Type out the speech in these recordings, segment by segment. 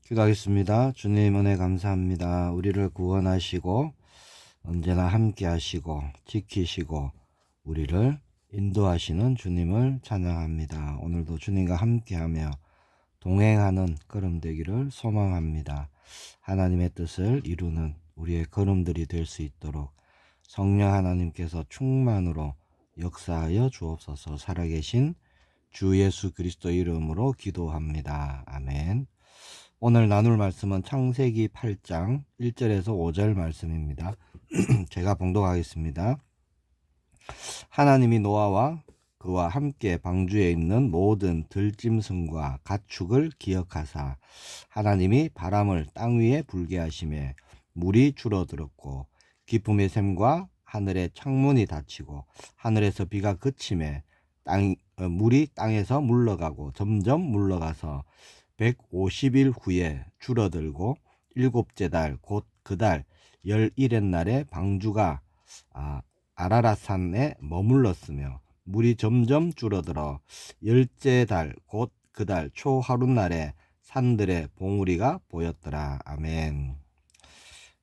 기도하겠습니다. 주님 은혜 감사합니다. 우리를 구원하시고 언제나 함께 하시고 지키시고 우리를 인도하시는 주님을 찬양합니다. 오늘도 주님과 함께하며 동행하는 걸음 되기를 소망합니다. 하나님의 뜻을 이루는 우리의 걸음들이 될 수 있도록 성령 하나님께서 충만으로 역사하여 주옵소서. 살아계신 주 예수 그리스도 이름으로 기도합니다. 아멘. 오늘 나눌 말씀은 창세기 8장 1절에서 5절 말씀입니다. 제가 봉독하겠습니다. 하나님이 노아와 그와 함께 방주에 있는 모든 들짐승과 가축을 기억하사 하나님이 바람을 땅 위에 불게 하심에 물이 줄어들었고 기쁨의 샘과 하늘의 창문이 닫히고 하늘에서 비가 그침에 물이 땅에서 물러가고 점점 물러가서 150일 후에 줄어들고 일곱째 달 곧 그 달 11의 날에 방주가 아라랏산에 머물렀으며 물이 점점 줄어들어 열째 달 곧 그 달 초하룻날에 산들의 봉우리가 보였더라. 아멘.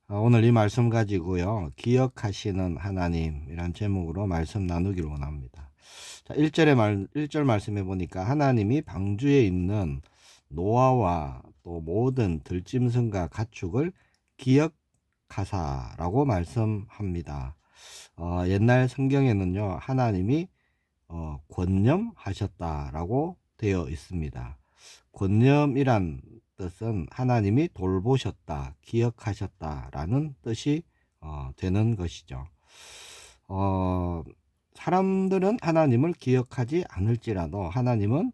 오늘 이 말씀 가지고요, 기억하시는 하나님이란 제목으로 말씀 나누기를 원합니다. 자, 1절 말씀해 보니까 하나님이 방주에 있는 노아와 또 모든 들짐승과 가축을 기억하사라고 말씀합니다. 옛날 성경에는요, 하나님이 권념하셨다라고 되어 있습니다. 권념이란 뜻은 하나님이 돌보셨다, 기억하셨다라는 뜻이 되는 것이죠. 사람들은 하나님을 기억하지 않을지라도 하나님은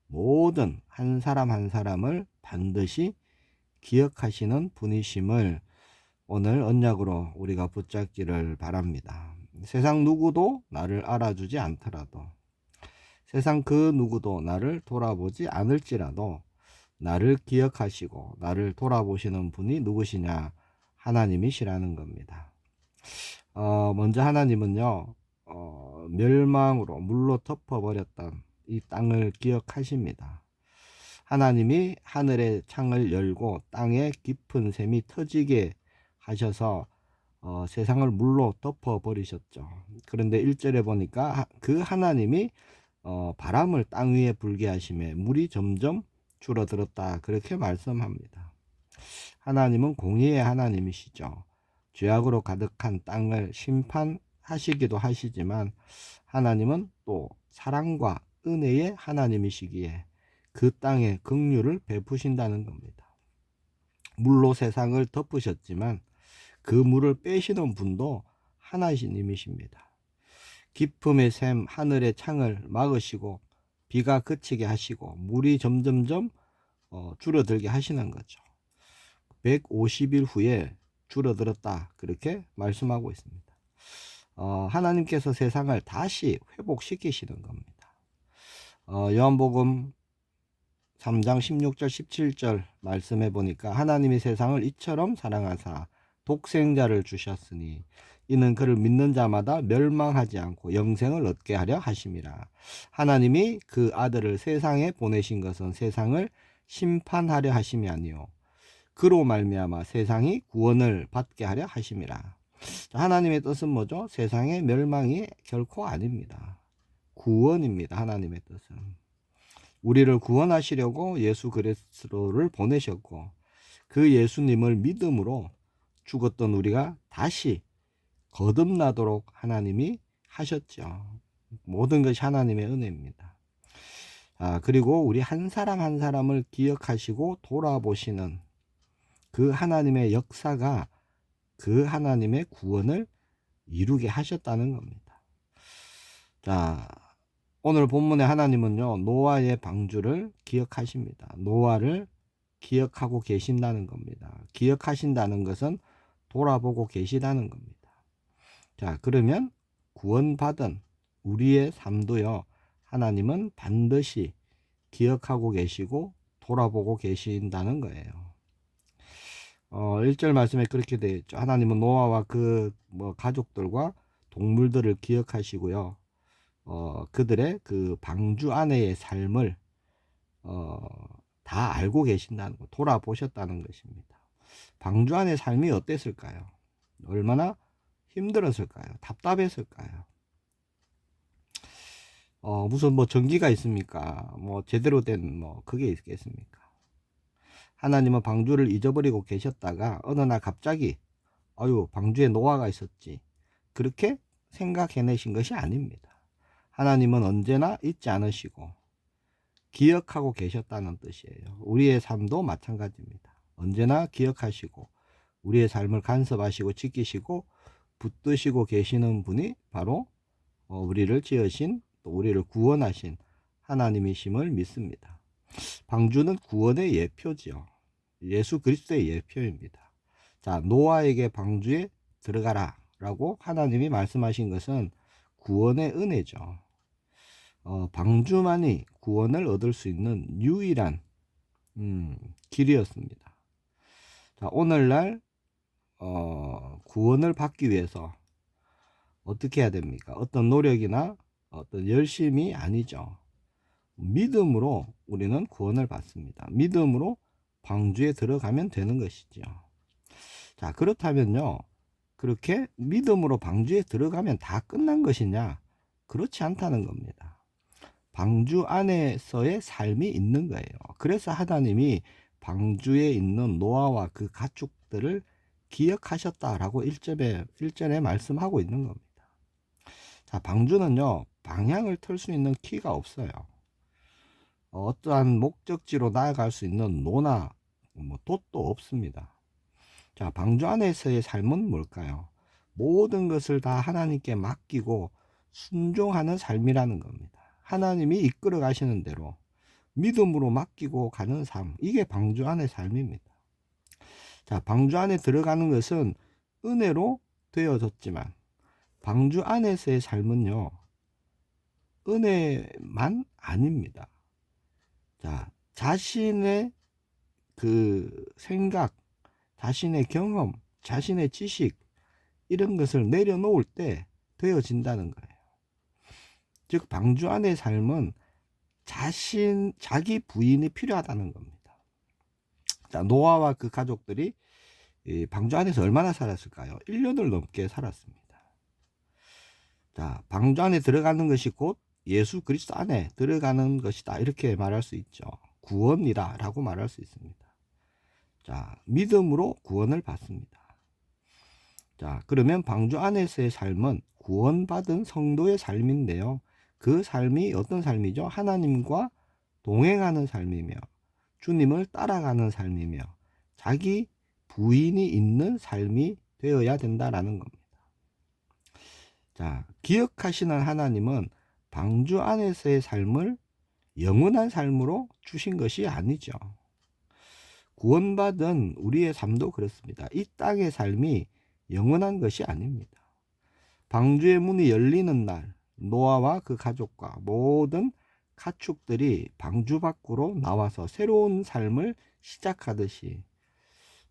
모든 한 사람 한 사람을 반드시 기억하시는 분이심을 오늘 언약으로 우리가 붙잡기를 바랍니다. 세상 누구도 나를 알아주지 않더라도, 세상 그 누구도 나를 돌아보지 않을지라도 나를 기억하시고 나를 돌아보시는 분이 누구시냐? 하나님이시라는 겁니다. 먼저 하나님은요, 멸망으로 물로 덮어버렸던 이 땅을 기억하십니다. 하나님이 하늘의 창을 열고 땅에 깊은 샘이 터지게 하셔서 세상을 물로 덮어버리셨죠. 그런데 1절에 보니까 그 하나님이 바람을 땅 위에 불게 하심에 물이 점점 줄어들었다, 그렇게 말씀합니다. 하나님은 공의의 하나님이시죠. 죄악으로 가득한 땅을 심판하시기도 하시지만 하나님은 또 사랑과 은혜의 하나님이시기에 그 땅에 긍휼을 베푸신다는 겁니다. 물로 세상을 덮으셨지만 그 물을 빼시는 분도 하나님이십니다. 깊음의 샘 하늘의 창을 막으시고 비가 그치게 하시고 물이 점점점 줄어들게 하시는 거죠. 150일 후에 줄어들었다, 그렇게 말씀하고 있습니다. 하나님께서 세상을 다시 회복시키시는 겁니다. 요한복음 3장 16절 17절 말씀해 보니까 하나님이 세상을 이처럼 사랑하사 독생자를 주셨으니 이는 그를 믿는 자마다 멸망하지 않고 영생을 얻게 하려 하심이라. 하나님이 그 아들을 세상에 보내신 것은 세상을 심판하려 하심이 아니요 그로 말미암아 세상이 구원을 받게 하려 하심이라. 하나님의 뜻은 뭐죠? 세상의 멸망이 결코 아닙니다. 구원입니다. 하나님의 뜻은 우리를 구원하시려고 예수 그리스도를 보내셨고 그 예수님을 믿음으로 죽었던 우리가 다시 거듭나도록 하나님이 하셨죠. 모든 것이 하나님의 은혜입니다. 그리고 우리 한 사람 한 사람을 기억하시고 돌아보시는 그 하나님의 역사가 그 하나님의 구원을 이루게 하셨다는 겁니다. 자, 오늘 본문의 하나님은요, 노아의 방주를 기억하십니다. 노아를 기억하고 계신다는 겁니다. 기억하신다는 것은 돌아보고 계시다는 겁니다. 자, 그러면 구원받은 우리의 삶도요, 하나님은 반드시 기억하고 계시고 돌아보고 계신다는 거예요. 1절 말씀에 그렇게 되어 있죠. 하나님은 노아와 그 가족들과 동물들을 기억하시고요. 그들의 그 방주 안에의 삶을 다 알고 계신다는 거, 돌아보셨다는 것입니다. 방주 안의 삶이 어땠을까요? 얼마나 힘들었을까요? 답답했을까요? 무슨 뭐 전기가 있습니까? 뭐 제대로 된 뭐 그게 있겠습니까? 하나님은 방주를 잊어버리고 계셨다가 어느 날 갑자기 아유 방주에 노아가 있었지, 그렇게 생각해내신 것이 아닙니다. 하나님은 언제나 잊지 않으시고 기억하고 계셨다는 뜻이에요. 우리의 삶도 마찬가지입니다. 언제나 기억하시고 우리의 삶을 간섭하시고 지키시고 붙드시고 계시는 분이 바로 우리를 지으신, 또 우리를 구원하신 하나님이심을 믿습니다. 방주는 구원의 예표지요. 예수 그리스도의 예표입니다. 자, 노아에게 방주에 들어가라 라고 하나님이 말씀하신 것은 구원의 은혜죠. 방주만이 구원을 얻을 수 있는 유일한 길이었습니다. 자, 오늘날 구원을 받기 위해서 어떻게 해야 됩니까? 어떤 노력이나 어떤 열심이 아니죠. 믿음으로 우리는 구원을 받습니다. 믿음으로 방주에 들어가면 되는 것이죠. 자, 그렇다면요, 그렇게 믿음으로 방주에 들어가면 다 끝난 것이냐? 그렇지 않다는 겁니다. 방주 안에서의 삶이 있는 거예요. 그래서 하나님이 방주에 있는 노아와 그 가축들을 기억하셨다라고 1절에 말씀하고 있는 겁니다. 자, 방주는요, 방향을 틀 수 있는 키가 없어요. 어떠한 목적지로 나아갈 수 있는 노나 뭐 돛도 없습니다. 자, 방주 안에서의 삶은 뭘까요? 모든 것을 다 하나님께 맡기고 순종하는 삶이라는 겁니다. 하나님이 이끌어 가시는 대로 믿음으로 맡기고 가는 삶, 이게 방주 안의 삶입니다. 자, 방주 안에 들어가는 것은 은혜로 되어졌지만 방주 안에서의 삶은요, 은혜만 아닙니다. 자, 자신의 그 생각, 자신의 경험, 자신의 지식, 이런 것을 내려놓을 때 되어진다는 거예요. 즉, 방주 안의 삶은 자기 부인이 필요하다는 겁니다. 자, 노아와 그 가족들이 이 방주 안에서 얼마나 살았을까요? 1년을 넘게 살았습니다. 자, 방주 안에 들어가는 것이 곧 예수 그리스도 안에 들어가는 것이다, 이렇게 말할 수 있죠. 구원이다 라고 말할 수 있습니다. 자, 믿음으로 구원을 받습니다. 자, 그러면 방주 안에서의 삶은 구원받은 성도의 삶인데요, 그 삶이 어떤 삶이죠? 하나님과 동행하는 삶이며 주님을 따라가는 삶이며 자기 부인이 있는 삶이 되어야 된다라는 겁니다. 자, 기억하시는 하나님은 방주 안에서의 삶을 영원한 삶으로 주신 것이 아니죠. 구원받은 우리의 삶도 그렇습니다. 이 땅의 삶이 영원한 것이 아닙니다. 방주의 문이 열리는 날, 노아와 그 가족과 모든 가축들이 방주 밖으로 나와서 새로운 삶을 시작하듯이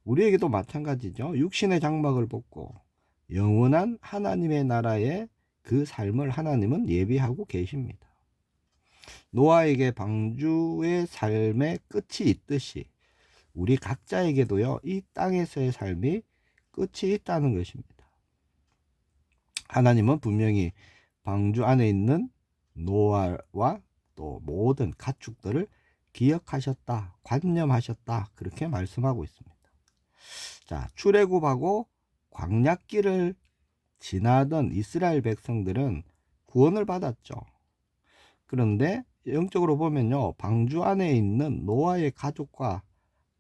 우리에게도 마찬가지죠. 육신의 장막을 벗고 영원한 하나님의 나라의 그 삶을 하나님은 예비하고 계십니다. 노아에게 방주의 삶의 끝이 있듯이 우리 각자에게도요, 이 땅에서의 삶이 끝이 있다는 것입니다. 하나님은 분명히 방주 안에 있는 노아와 또 모든 가축들을 기억하셨다, 관념하셨다, 그렇게 말씀하고 있습니다. 자, 출애굽하고 광야길을 지나던 이스라엘 백성들은 구원을 받았죠. 그런데 영적으로 보면요, 방주 안에 있는 노아의 가족과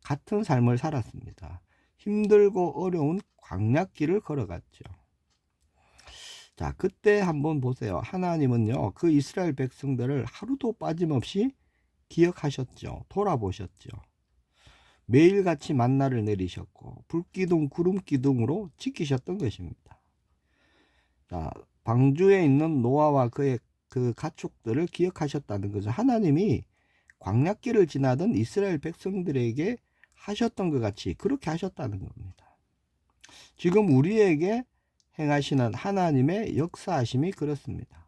같은 삶을 살았습니다. 힘들고 어려운 광야길을 걸어갔죠. 자, 그때 한번 보세요. 하나님은요, 그 이스라엘 백성들을 하루도 빠짐없이 기억하셨죠. 돌아보셨죠. 매일같이 만나를 내리셨고 불기둥 구름기둥으로 지키셨던 것입니다. 자, 방주에 있는 노아와 그의 그 가축들을 기억하셨다는 것은 하나님이 광야길을 지나던 이스라엘 백성들에게 하셨던 것 같이 그렇게 하셨다는 겁니다. 지금 우리에게 행하시는 하나님의 역사하심이 그렇습니다.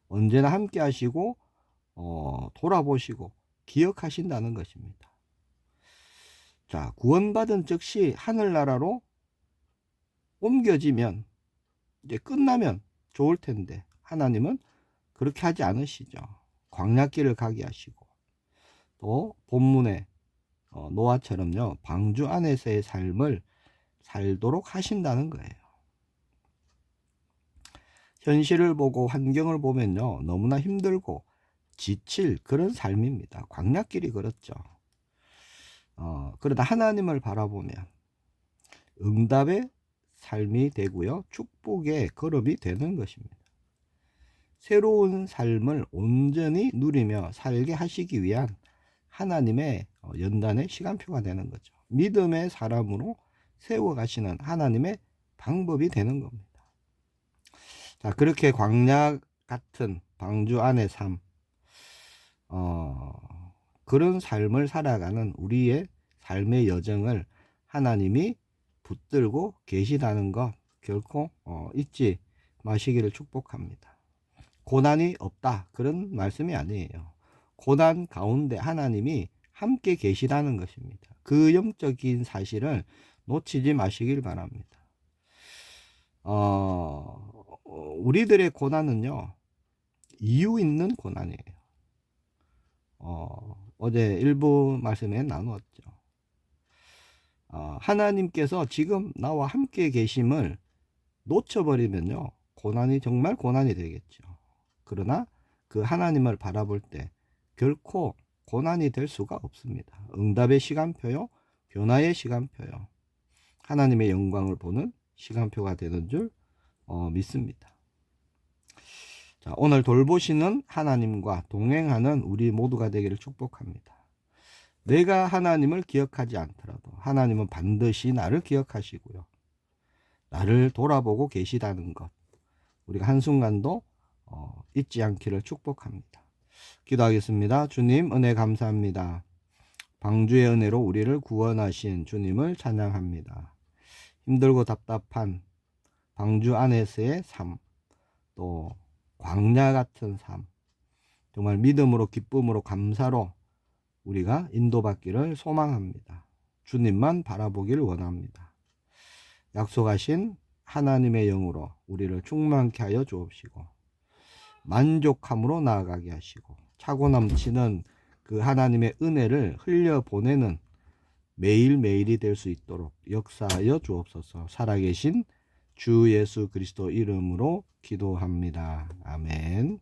언제나 함께 하시고 돌아보시고 기억하신다는 것입니다. 자, 구원받은 즉시 하늘나라로 옮겨지면 이제 끝나면 좋을 텐데 하나님은 그렇게 하지 않으시죠. 광야길을 가게 하시고 또 본문에 노아처럼요 방주 안에서의 삶을 살도록 하신다는 거예요. 현실을 보고 환경을 보면요 너무나 힘들고 지칠 그런 삶입니다. 광야길이 그렇죠. 그러나 하나님을 바라보면 응답의 삶이 되고요 축복의 걸음이 되는 것입니다. 새로운 삶을 온전히 누리며 살게 하시기 위한 하나님의 연단의 시간표가 되는 거죠. 믿음의 사람으로 세워가시는 하나님의 방법이 되는 겁니다. 자, 그렇게 광야 같은 방주 안의 삶, 그런 삶을 살아가는 우리의 삶의 여정을 하나님이 붙들고 계시다는 것 결코 잊지 마시기를 축복합니다. 고난이 없다 그런 말씀이 아니에요. 고난 가운데 하나님이 함께 계시다는 것입니다. 그 영적인 사실을 놓치지 마시길 바랍니다. 우리들의 고난은요 이유 있는 고난이에요. 어제 일부 말씀에 나누었죠. 하나님께서 지금 나와 함께 계심을 놓쳐버리면요 고난이 정말 고난이 되겠죠. 그러나 그 하나님을 바라볼 때 결코 고난이 될 수가 없습니다. 응답의 시간표요, 변화의 시간표요, 하나님의 영광을 보는 시간표가 되는 줄 믿습니다. 자, 오늘 돌보시는 하나님과 동행하는 우리 모두가 되기를 축복합니다. 내가 하나님을 기억하지 않더라도 하나님은 반드시 나를 기억하시고요. 나를 돌아보고 계시다는 것 우리가 한순간도 잊지 않기를 축복합니다. 기도하겠습니다. 주님 은혜 감사합니다. 방주의 은혜로 우리를 구원하신 주님을 찬양합니다. 힘들고 답답한 방주 안에서의 삶, 또 광야 같은 삶, 정말 믿음으로 기쁨으로 감사로 우리가 인도받기를 소망합니다. 주님만 바라보기를 원합니다. 약속하신 하나님의 영으로 우리를 충만케 하여 주옵시고 만족함으로 나아가게 하시고 차고 넘치는 그 하나님의 은혜를 흘려보내는 매일매일이 될 수 있도록 역사하여 주옵소서. 살아계신 주 예수 그리스도 이름으로 기도합니다. 아멘.